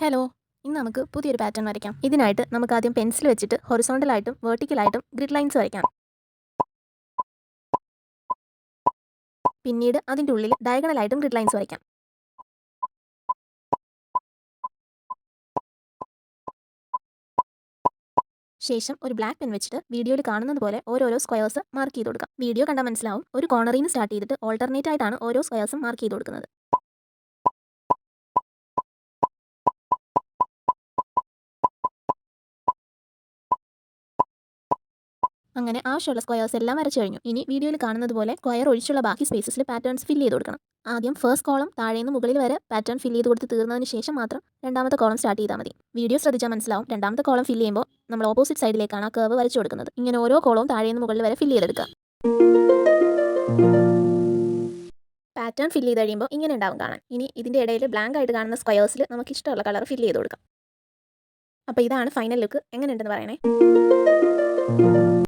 Hello, ഇന്ന് നമുക്ക് പുതിയൊരു പാറ്റേൺ വരയ്ക്കാം. ഇതിനായിട്ട് നമുക്ക് ആദ്യം പെൻസിൽ വെച്ചിട്ട് ഹൊറിസോണ്ടലായിട്ടും വെർട്ടിക്കലായിട്ടും ഗ്രിഡ് ലൈൻസ് വരയ്ക്കാം. പിന്നീട് അതിൻ്റെ ഉള്ളിൽ ഡയഗണലായിട്ടും ഗ്രിഡ് ലൈൻസ് വരയ്ക്കാം. ശേഷം ഒരു ബ്ലാക്ക് പെൻ വെച്ചിട്ട് വീഡിയോയിൽ കാണുന്നത് പോലെ ഓരോരോ സ്ക്വയേഴ്സ് മാർക്ക് ചെയ്ത് കൊടുക്കാം. വീഡിയോ കണ്ടാൽ മനസ്സിലാവും, ഒരു കോർണറിൽ നിന്ന് സ്റ്റാർട്ട് ചെയ്തിട്ട് ഓൾട്ടർനേറ്റ് ആയിട്ടാണ് ഓരോ സ്ക്വയേഴ്സും മാർക്ക് ചെയ്ത് കൊടുക്കുന്നത്. അങ്ങനെ ആവശ്യമുള്ള സ്ക്വയേഴ്സ് എല്ലാം വരച്ചു കഴിഞ്ഞു. ഇനി വീഡിയോയിൽ കാണുന്നത് പോലെ സ്ക്വയർ ഒഴിച്ചുള്ള ബാക്കി സ്പേസസിൽ പാറ്റേൺസ് ഫില്ല് ചെയ്ത് കൊടുക്കണം. ആദ്യം ഫസ്റ്റ് കോളം താഴേന്ന് മുകളിൽ വരെ പാറ്റേൺ ഫില്ല് ചെയ്ത് കൊടുത്ത് തീർന്നതിന് ശേഷം മാത്രം രണ്ടാമത്തെ കോളം സ്റ്റാർട്ട് ചെയ്താൽ മതി. വീഡിയോ ശ്രദ്ധിച്ചാൽ മനസ്സിലാവും, രണ്ടാമത്തെ കോളം ഫില്ല് ചെയ്യുമ്പോൾ നമ്മൾ ഓപ്പോസിറ്റ് സൈഡിലേക്കാണ് ആ കർവ് വരച്ചു കൊടുക്കുന്നത്. ഇങ്ങനെ ഓരോ കോളവും താഴേന്ന് മുകളിൽ വരെ ഫില്ല് ചെയ്തെടുക്കുക. പാറ്റേൺ ഫില്ല് ചെയ്ത് കഴിയുമ്പോൾ ഇങ്ങനെ ഉണ്ടാവും കാണാൻ. ഇനി ഇതിൻ്റെ ഇടയിൽ ബ്ലാങ്ക് ആയിട്ട് കാണുന്ന സ്ക്വയേഴ്സിൽ നമുക്ക് ഇഷ്ടമുള്ള കളർ ഫില്ല് ചെയ്ത് കൊടുക്കാം. അപ്പോൾ ഇതാണ് ഫൈനൽ ലുക്ക്. എങ്ങനെയുണ്ടെന്ന് പറയണേ.